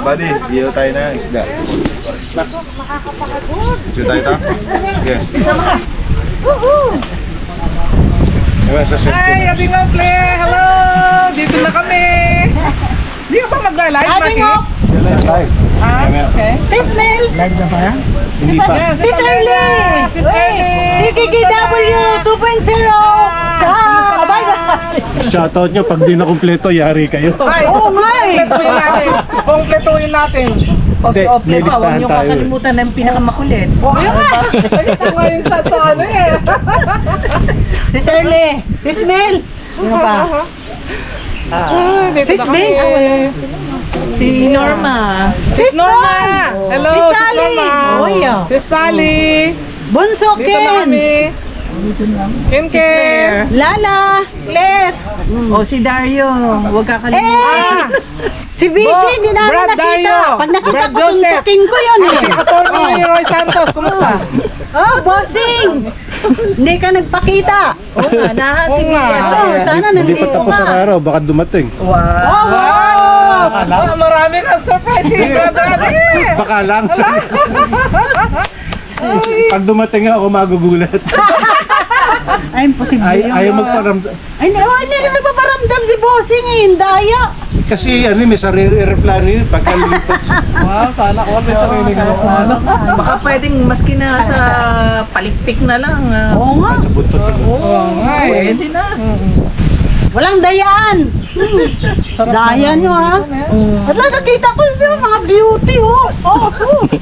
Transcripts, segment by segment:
Buddy, iyo tayo na isda. Iyo tayo ito? Okay. Hi, Abing Ople! Hello! Dito na kami! Di ba mag-live, Maki? Live. Ah, okay. Sis Mel! Live na ba yan? Hindi pa. Sis Early! Sis Early! DKKW 2.0! Ciao! Bye-bye! Shoutout nyo, pag di na kumpleto, yari kayo. Ay, Oo nga eh! kompletuhin natin. Kompletuhin natin. O si Hindi, Ople may pa, huwag listahan niyo tayo eh. kakalimutan ng pinakamakulit. Oo, yun nga. Ito ngayon sa ano eh. Sis Early! Sis Mel! Sino pa? Dito Sis na kami. Bing! Si Norma! Sis Norma! Hello, Sis Sis Sally! Norma! Uy, oh. Sis Sally! Bunso Dito na Ken! kami. Ken Ken! Lala! Claire! O si Dario, huwag kakalimutan. Si Bishi, Bo- hindi namin Brad nakita. Dario, Pag nakita Brad ko, Joseph. suntukin ko yun eh. Si Atty. Roy Santos, kumusta? Oh, bossing! Hindi ka nagpakita. Oo nga, sige. Sana Hindi pa nandito tapos ang ka. araw, baka dumating. Wow! Wow! Marami kang surprise eh, brother. Baka lang. Pag dumating ako, magugulat. Ay, imposible yun. Ayaw magparamdam. Ay, hindi ka nagpaparamdam si bossing eh. Daya. Kasi ano, may sarili-replano yun pagkalipat. Wow, sana all may sarili ka ano. Baka pwedeng maski na sa palikpik na lang. Oo nga. Sa buntot. Oo nga eh. Pwede na. Walang dayaan. Daya nyo ha. At lang nakita ko siya mga beauty oh. Oh, sus.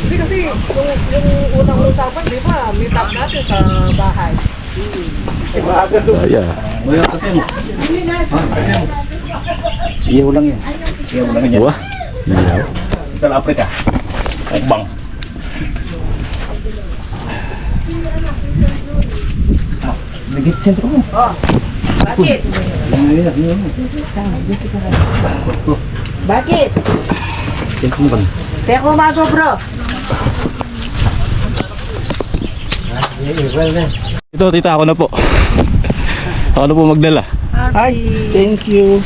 Hindi kasi yung unang usapan, di ba? Meet up natin sa bahay. Iyaw lang yan. Iyaw lang yan. Wah, iyaw. Sa Afrika. Bang. Nagit sentro mo. Bakit? Bakit? Sentro mo ba? Teka kumaso bro. Ito, tita, ako na po. Ako na po magdala. Ay, thank you.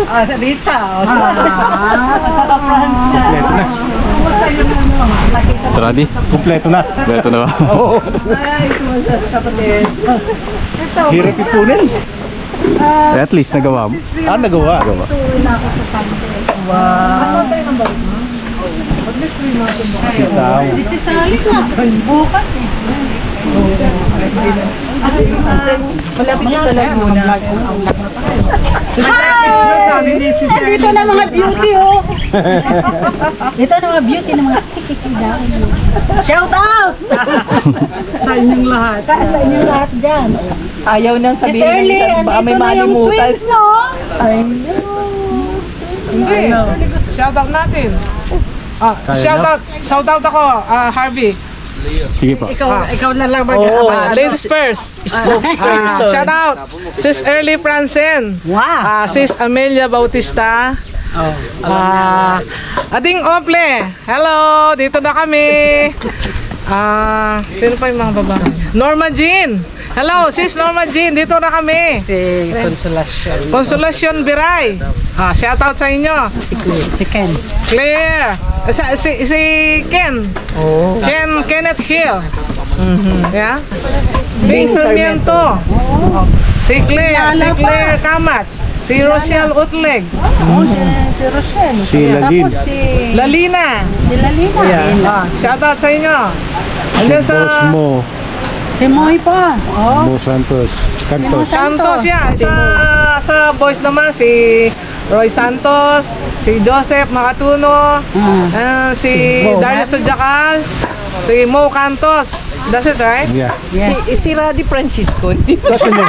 Sa Rita. Saradi? Kompleto na. Ito na ba? Hirap ipunin. At least nagawa mo. Nagawa. Si Sally sa bukas eh. Malapit na sa Laguna. Hi! Dito na mga beauty oh. Dito na mga beauty na mga kikikidaw. Shout out! Sa inyong lahat. Sa inyong lahat dyan. Ayaw nang Si sabihin Shirley, ng isang baka may andito na yung malimutan. twins mo. Hindi. Shoutout natin. Shoutout ako, Harvey. Sige po. Ikaw na lang Ladies first. Shout out. Sis Early Francen. Wow. Sis Amelia Bautista. Ading Ople. Hello, dito na kami. Sino pa yung mga babae? Norma Jean. Hello, sis Norma Jean. Dito na kami. Si Consolacion. Consolacion Biray. Shout out sa inyo. Si Ken. Claire. Si Ken. Kenneth Hill. Yeah. Bing Sarmiento. Si Claire Kamat. Si Rochelle Utleg. Si Rochelle. Si Lalin. Tapos si Lalina. Lalina. Shout out sa inyo. Si Andyan Boss sa Mo. Si Moy pa. Mo Santos. Cantos. Santos yan. Sa boys naman si Roy Santos, si Joseph Makatuno, si Dario Sudjakal, si Mo Cantos. That's it, right? Yeah. Si Radi Francisco. Kasi mo.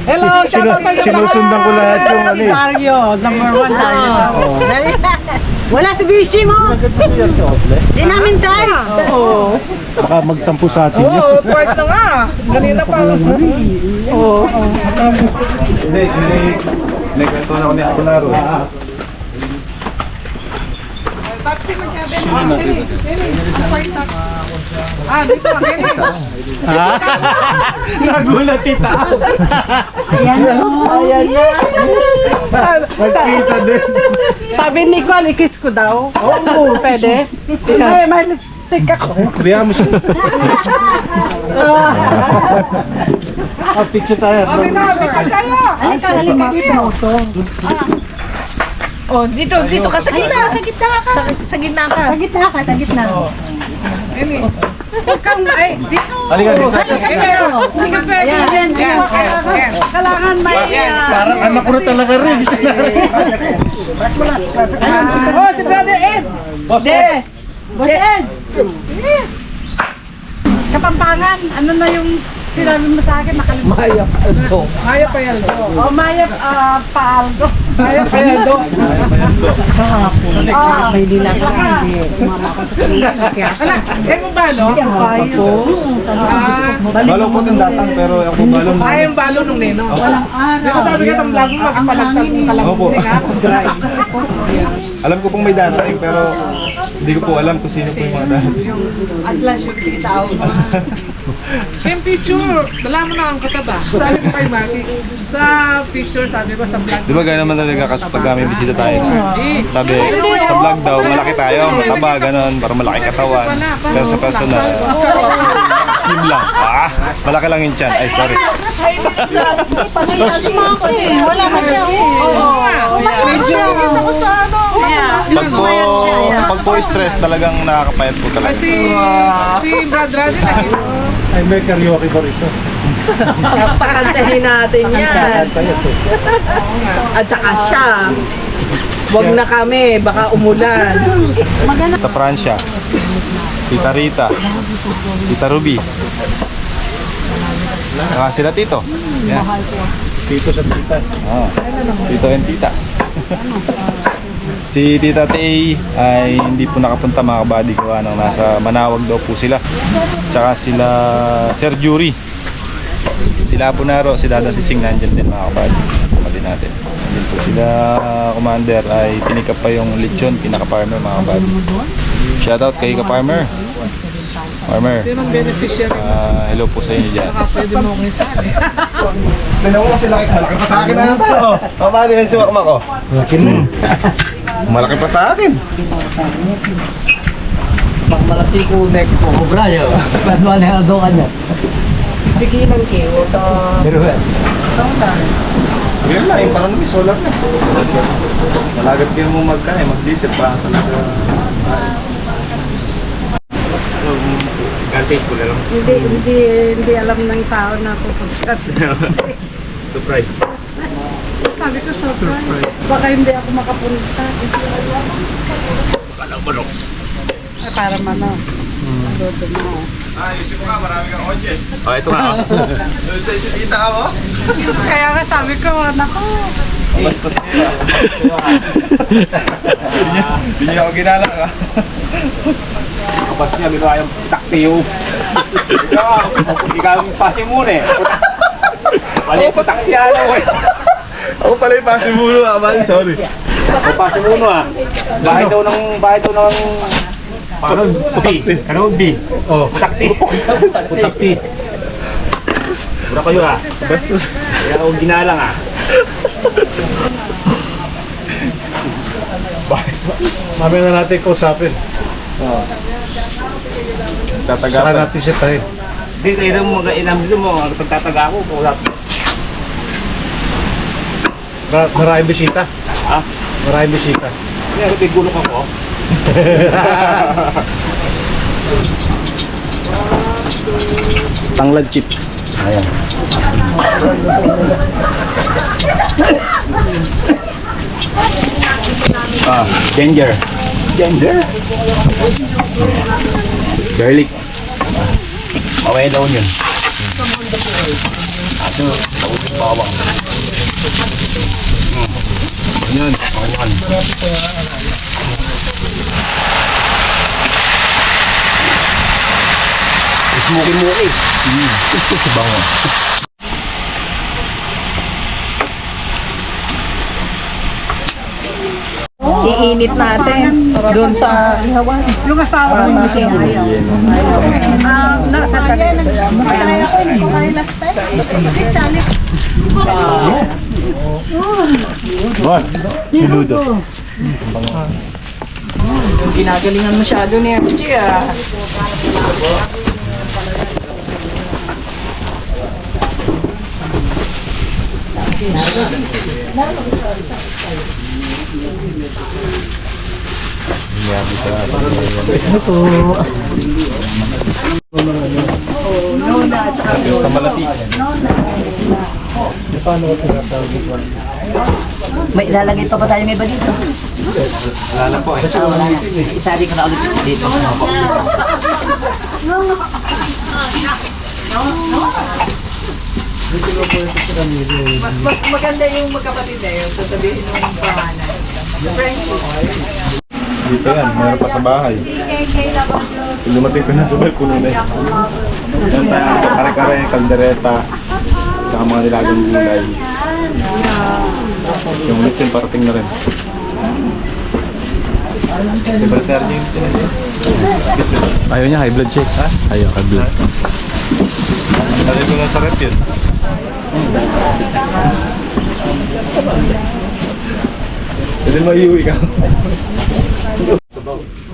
Hello, shout out sa inyo Sinusundan ko lahat yung ano eh. Dario, number 1 Dario. Wala si Bishi mo. Di namin try. Oo. Baka magtampo sa atin yun. Oo, twice na nga. Kanina pa. Oo. Hindi, kwento na ako ni Akunaro. Ah, dito lang. Nagulat tita. Ayan na. Nagkita din. Sabi ni Kwan, ikis ko daw. Oo, pwede. May lipstick ako. Biya mo siya. Picture tayo. Okay na, picture tayo. Halika dito. Oh, dito ka sa gitna. Sa gitna ka. Sa gitna ka. Sa gitna. Amy, huwag kang, ay, dito. Halika dito. Hindi ka pwede. Yan. Kailangan may, Parang anak ko na talaga rin. oh, si Brother Ed. Boss, Boss Ed. Kapampangan, ano na yung sinabi mo sa akin, nakalimutan. Maya Payaldo. Oh, Maya Paaldo. Maya Payaldo. May dila ka. Hindi. Sumama ko sa kanila. Ala, eh mo balo? balo po din datang pero ako balo. Ay, yung balo nung neno. Walang araw. Di ba sabi ka itong vlog mo, magpalagtag ng kalamutin ha? Dry. Alam ko pong may darating pero hindi ko po alam kung sino po yung mga darating. Atlas yung titaw. Yung picture, dala mo na ang kataba. Sabi ko kay Maki, sa picture, sabi ko sa vlog. Di ba gano'n naman talaga kapag may bisita tayo? Sabi, sa vlog daw, malaki tayo, mataba, gano'n, para malaki katawan. Pero sa personal, slim lang. Ah, malaki lang yung chan. Ay, sorry. Wala na siya. Pag po stress, talagang nakakapayat po talaga. Si Brad Razin, Ay, may karaoke ko rito. Pakantahin natin yan. At saka siya. Wag na kami, baka umulan. Tita Francia, Tita Rita, Tita Ruby. Saka sila Tito. Yan. Tito sa titas. Ah, Tito and Titas. Si Tita Tay ay hindi po nakapunta mga kabady ko nang nasa Manawag daw po sila. Tsaka sila Sir Jury. Sila Apunaro, si Dada Sising nandyan din mga kabady. Kapatid natin. Nandyan po sila Commander ay tinikap pa yung lechon, pinaka-farmer mga kabady. Shoutout kay ka-farmer. Farmer, sinong beneficiary? hello po sa inyo dyan. Pwede mo kong isali. Tignan mo kasi malaki pa sa akin na ito. Paano yan si Makmak ko? Malaki na. Malaki pa sa akin. Malaki ko next po. Kubra yun. Pwede na yung adokan niya. Bigilan kayo. Pero Yan lang, yung parang may solar na. Malagat kayo mo mag-diesel pa talaga. Hindi alam ng tao na pupunta. Surprise. Sabi ko surprise. Baka hindi ako makapunta. Ay, para mano. Dodo mo. Ayusin mo ka, marami kang audience. Oh, ito nga. Doon sa isipita ka mo? Kaya nga sabi ko, nako. Basta siya. Hindi niya ako ginala ka. kapag niya ginawa yung taktiyo. Ikaw yung pasi muna eh. Mali ko taktiyan ako eh. Ako pala yung pasimulo, aman, sorry. Ako pasi muna ah. Bahay daw ng putakti. Kanogbi. Oh, Putakti. putakti. Mura kayo ah. Kaya ako ginalang ah. Mamaya na natin kausapin. Saka Tatagapan. natin siya tayo. Hindi, kaya mo mag-ilam dito mo. Ang pagtataga ako, kausap. Maraming bisita. Ha? Maraming bisita. Kaya may gulok ako. Tanglad chips. Ayan. Ginger. Ginger. Garlic. Away daw yun. Ato, bawang. Yan, bawang. Muki-muki. Bango. Iinit natin doon sa ihawan. Yung asawa mo siya. Nasa tabi. Bon, niludo. Ginagalingan masyado ni MJ ah. Grabe sa Tapos na malati. May ilalagay ito pa tayo may ba dito? Wala na po eh. Wala na. Isali ko na ulit dito. Mas maganda yung magkapatid na yun. Sasabihin mo yung pangalan. Dito yan, meron pa sa bahay. Lumating ko na sa balkon na yan. Yan tayo, kare-kare, kaldereta, saka mga nilagang gulay. Yung lechon parating na rin. Libertarian niya yung tinanong. Ayaw niya, high blood check. Ha? Ayaw, high blood. Lagay ko na sa rep yun. Pwede mo iuwi ka.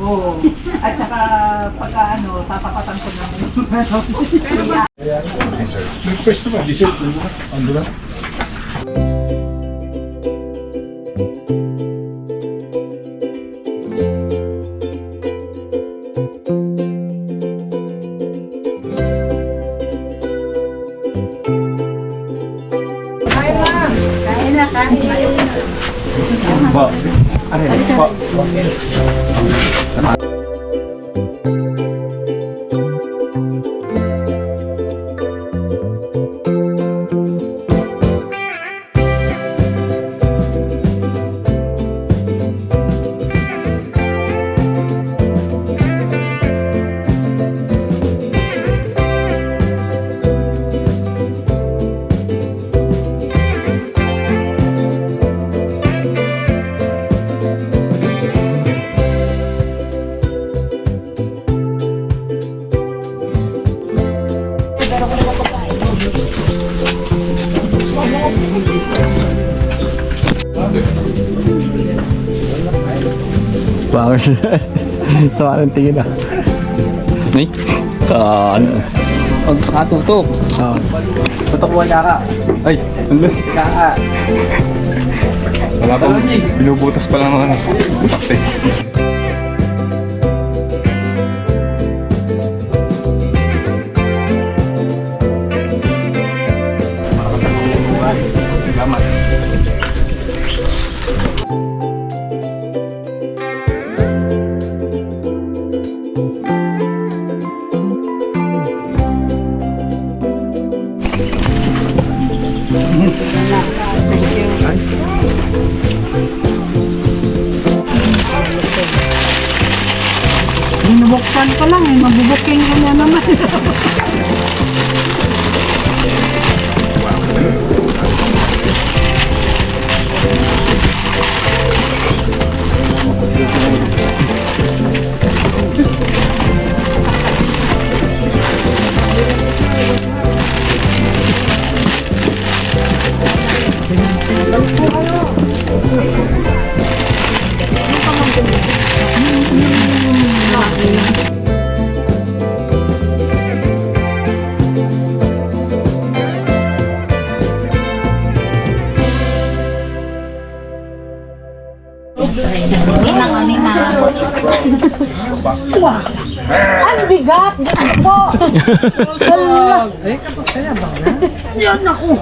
Oo. At saka pagka ano, tatapatan ko ng Po. Po. Bangers. Sama ng tingin ah. Ay? Ano? Pag nakatutok. Ah. Tutok mo ka. Ay, ano? Kaka. Wala pang binubutas pa lang naman. Takte. Salamat. Binubuksan ko lang eh. Mabubuking ko na naman. Ang bigat! Diyos po! Yan ako!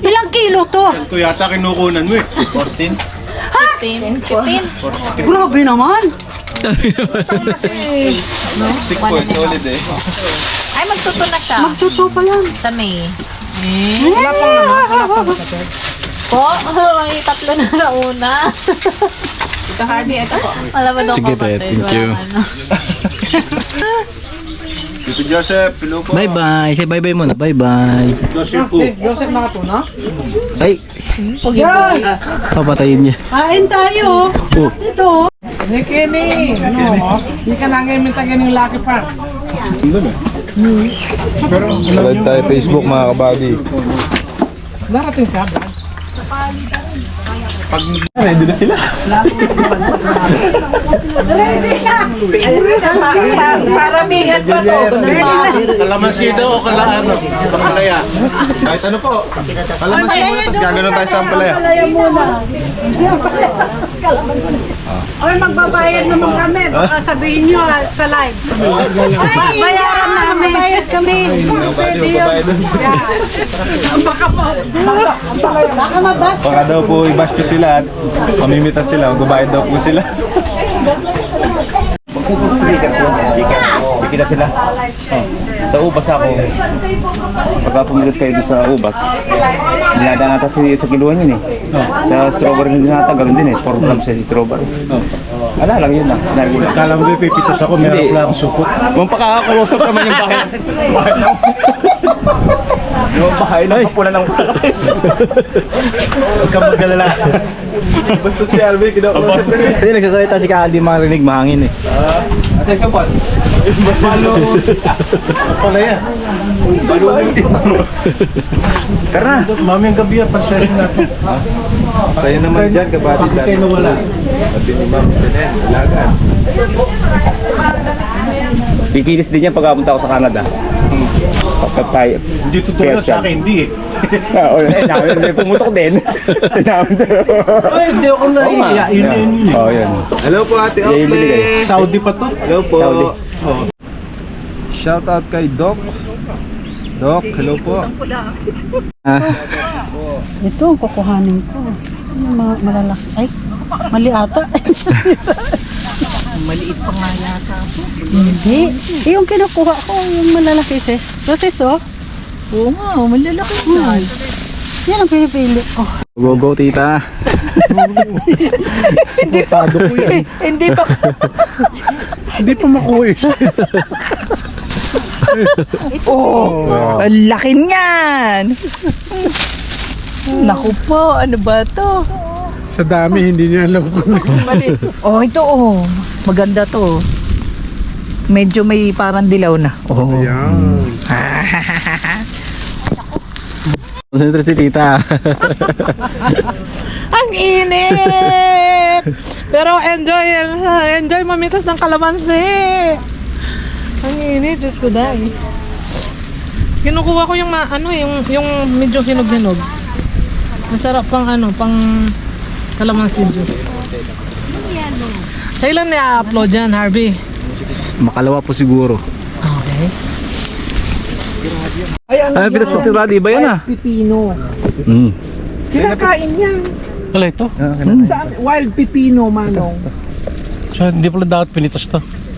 Ilang kilo to? Ito yata kinukunan mo eh. 14? 15. Grabe naman! 6 po, solid eh. Ay, magtuto na siya. Magtuto pa yan. Sa May. Wala pang naman. Po, may 3 na nauna. Ito Hardy, ito po. Wala ba daw Sige, kapatid? thank you. Walang ano. Si Joseph, hello po. Bye-bye. Say bye-bye muna. Bye-bye. Joseph po. Joseph Nakatuno? Ay, Yan! papatayin niya. Kain tayo. Oh. Dito. Ni Kenny. No, hindi ka nangyayin minta yung Lucky Park. Live tayo Facebook mga kabady. Narating siya, Brad. Ready na sila. Ready ka! Paramihan pa to. Kalamansi daw o bakalaya? Kahit ano po. Kalamansi muna, tapos gaganon tayo sa ampalaya. Kaya muna. Oy, magbabayad naman kami. Baka sabihin nyo sa live. Bayaran namin. Bayad kami. Pwede yun. Baka mabas. Baka daw po i-bash sila at mamimitas sila. Magbabayad daw po sila. Bikita sila. Sa ubas ako. Pagka pumilas kayo doon sa ubas, dinadaan natas sa kiluhan yun eh. Sa strawberry na dinata, ganoon din eh. 4 grams sa strawberry. Ala lang yun na. Kala mo ba pipitos ako, meron pala akong supot. Kung pakakakulosap naman yung bahay. Yung bahay na pula ng bahay. Huwag kang mag-alala. Basta si Alvin, kinakusap kasi. Hindi, nagsasalita si Kaka, di marinig, mahangin eh. Sa isang pot. Palaya. Tara na. Mamayang gabi yan, pansyasin natin. Sa'yo naman dyan, kabady Bakit kayo dyan. nawala? Pati ni Ma'am Senen, alagaan. Kikinis din yan pagkapunta ako sa Canada. Pagkat tayo. Hindi tutulad sa akin, hindi eh. Namin, pumutok din. Ay, hindi ako naiiya. Yun. Oo, yun. Hello po Ate Ople. Saudi pa to. Hello po. Saudi. Shout out kay Doc. Doc, hello po. Ito, kukuhanin ko. Malalaki. Ay, mali ata. Maliit pa nga yata. Hindi. Yung kinukuha ko, yung malalaki sis. Sis, oh. Oo nga, malalaki na. Yan ang pinipili ko. Go, go, tita. Butado ko yan. Hindi pa. Hindi pa makuha eh. Oh, ang laki niyan. Naku po, ano ba to? Sa dami, hindi niya alam kung Mali. Oh, ito oh. Maganda to. Medyo may parang dilaw na. Oh. yan. Concentrate si tita. Ang init! Pero enjoy mamitas ng kalamansi. Ang init, Diyos ko dahil. Kinukuha ko yung yung medyo hinog-hinog. Masarap pang pang kalamansi juice. Kailan na-upload yan, Harvey? Makalawa po siguro. Okay. Ay, pitas mo tira, di ba yan ah? Pipino. Kinakain yan. Wala ito. Saan? Wild pipino, manong. So, hindi pala dapat pinitas to.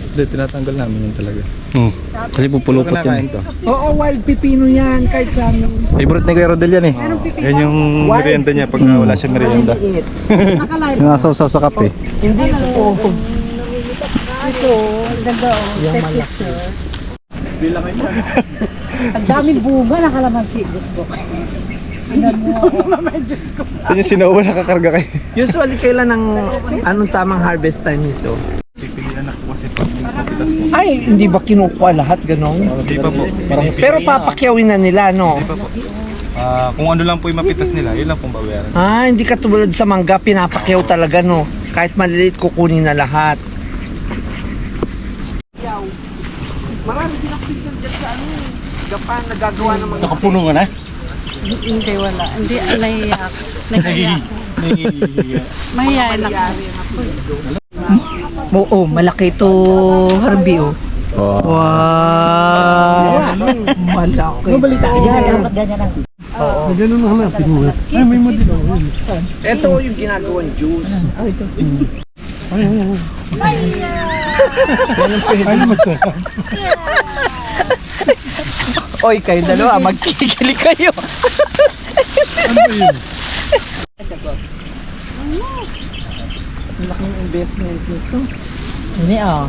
Hindi, tinatanggal namin yun talaga. Kasi pupulupot yan. to. Oo, wild pipino yan. Kahit sa amin. Favorite ni Kuya Rodel yan eh. Yan yung merienda niya pag wala siya merienda. Sinasaw sa kape. Hindi po. Ang daming bunga na kalamansi. Gusto ko. Ito yung sinawa nakakarga kayo. Usually, kailan anong tamang harvest time nito? Pipilian ako kasi pag mapitas mo. Ay, hindi ba kinukuha lahat ganon? Hindi pa po. Pero papakyawin na nila, no? Kung ano lang po yung mapitas nila, yun lang pong babayaran. Ah, hindi katulad sa mangga, pinapakyaw talaga, no? Kahit maliliit, kukunin na lahat. Marami din ako dyan sa Japan, nagagawa ng mga... Nakapuno ka na? Hindi, wala. Hindi, nahiyak. Mahihayin ako. Oo, malaki to, Harvey, oh. Wow! Malaki. Ganun naman ang pinuha. Ay, may madilo. Ito yung ginagawang juice. Ay, masarap. Oy, kayo dalawa, magkikili kayo. Ano ba yun? Laking investment nito. Hindi, oh.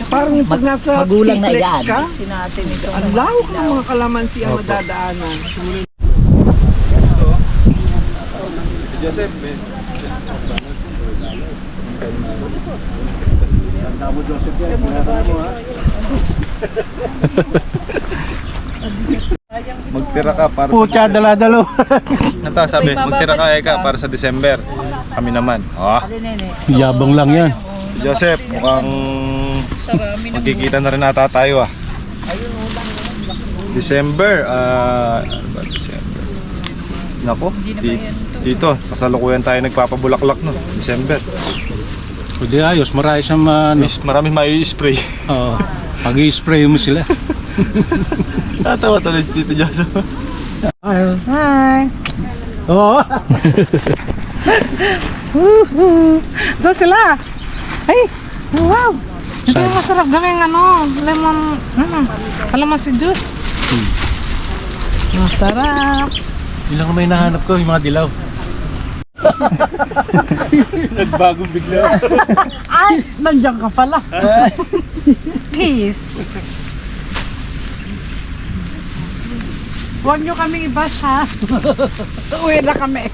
Parang pag nasa Magulang na triplex yan. ka, Natin ito. ang lawak ng mga kalamansi ang madadaanan. Joseph, magtira ka para Pucha, dala-dalo. Ito, sabi, magtira ka Eka para sa December. Kami naman. Ah, Yabang lang yan. Joseph, mukhang magkikita na rin ata tayo ah. December, ano ba December? Nako, dito, kasalukuyan tayo nagpapabulaklak no, December. Pwede ayos, marami siyang Marami may spray. pag-i-spray mo sila. Tatawa tuloy si Tito Joseph. Hi! Oo. So sila? Ay! Wow! Ito yung masarap gawing lemon, kalamansi juice. Masarap! Ilang may nahanap ko, yung mga dilaw. Nagbagong bigla. Ay! Nandiyan ka pala! Peace! Huwag nyo kaming i-bash ha! Uwi na kami!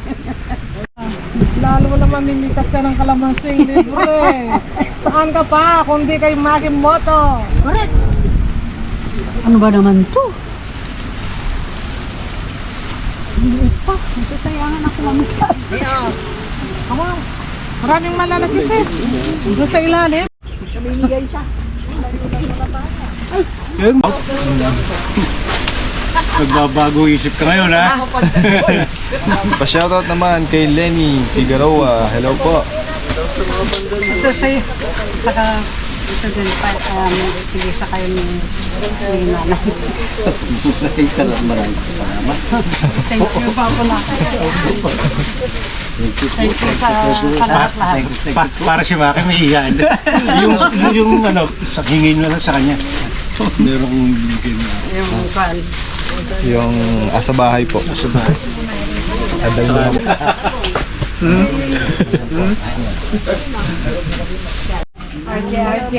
Lalo mo naman mimitas ka ng kalamansi libre! Saan ka pa kung di kayo Makimoto? Correct. Ano ba naman to? Hindi pa. Nasasayangan ako ng kasi. Ako, maraming malalaki sis! Doon sa ilalim. Namimigay siya. Nagbabago isip ka ngayon, ha? Pa-shoutout naman kay Lenny Figueroa. Hello po. Ito sa'yo. Saka ito din pa. Sige sa kayo ni nanay. Thank you pa ako na. Thank you sa lahat-lahat. Para si Maki may hiyan. yung hingin mo lang sa kanya. Meron kong bigyan na. Yung kwan. Yung asa bahay po. Asa bahay. Abay mo. RJ.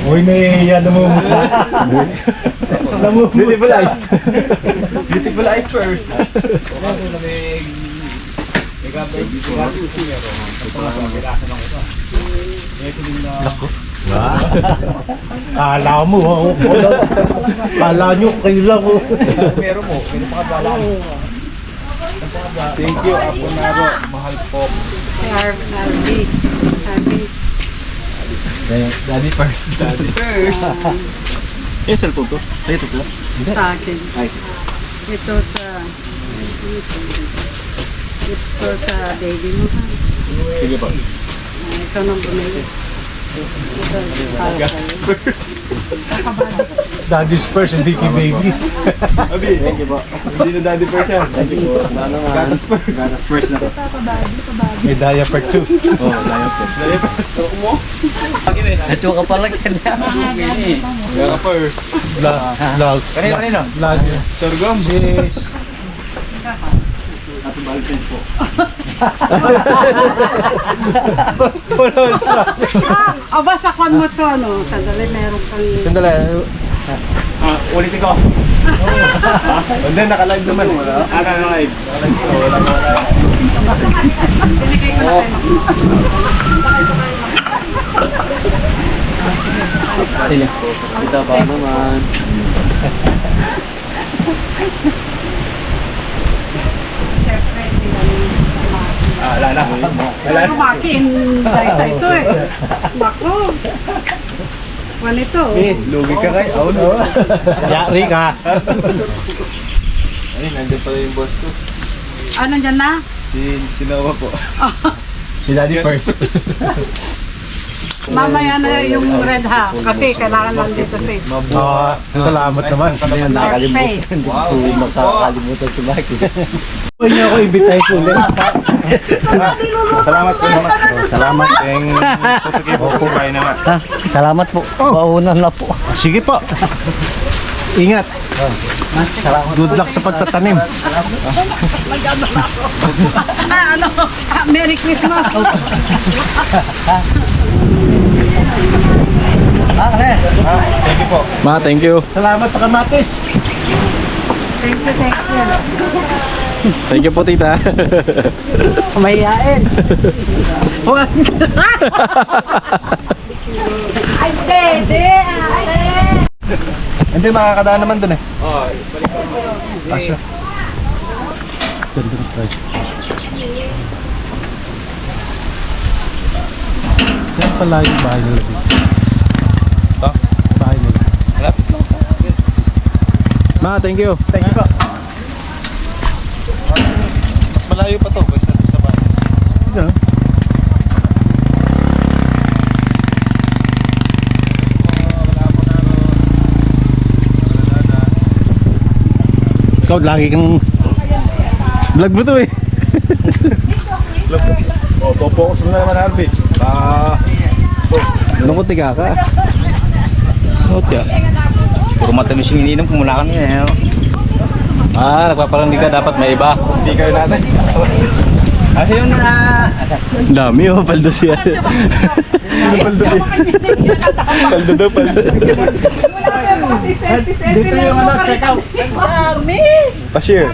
Uy, nahihiya na mo mutla. Beautiful eyes. Beautiful eyes first. Kala mo, kala nyo, kayo lang. Thank you, Aponaro. Mahal po. Si Harvey. Daddy first. Daddy first. Eh, cellphone ko? Ay, ito ko. Sa akin. Ito sa baby mo. Sige po. Ito nang bumili. Daddy's first. Daddy's first, hindi kay baby. Abi, thank you po. Hindi na daddy first yan. Thank you po. Gatas first. Gatas first na po. May diaper 2. Oh, diaper. Diaper. Mo? Ito ka pala kanya. Gatas first. Vlog. Kanino? Vlog. Sorghum. Yes. Aba, sa kwan mo to, ano? Sandali, meron kang... Sandali. Ulitin ko. Hindi, naka-live naman. Naka-live. Binigay ko na kayo. Ito ba naman? Siyempre, Wala na. Pero makin, dahil sa ito eh. Bako. Kwan ito. Lugi ka kay. Oh, no. Yari ka. Ay, nandiyan pala yung boss ko. Ano dyan na? Si Noah po. Si Daddy first. Mamaya na yung red ha. Kasi kailangan lang dito si Salamat naman. Surface. Wow. Nakakalimutan si Maki. Huwag niyo ako ibitay ko ulit. Salamat po naman. Salamat. Teng tutukin po kasi kayo naman. Salamat po. Paunan na po. Sige po. Ingat. Good luck sa pagtatanim. Merry Christmas! Thank you po. Ma, thank you. Salamat sa kamatis. Thank you po, tita. Mahihain. Ay, dede! Hindi, makakadaan naman dun eh. Asya. Yan pala yung bahay nila dito. Ito? Bahay nila. Malapit lang sa akin. Ma, thank you. Thank you po. Mas malayo pa to kaysa doon sa bahay. Yeah. Ikaw, lagi kang vlog mo to eh. Oh, focus mo na naman, Harvey. Lungkot ka ka. Lungkot ka. Puro matamis yung ininom, kumula kami eh. Ah, nagpaparandi ka, dapat may iba. Hindi kayo natin. Kasi yung Ang dami oh, paldo siya. Paldo daw, paldo. Dito yung check out. Dami! Pa-share.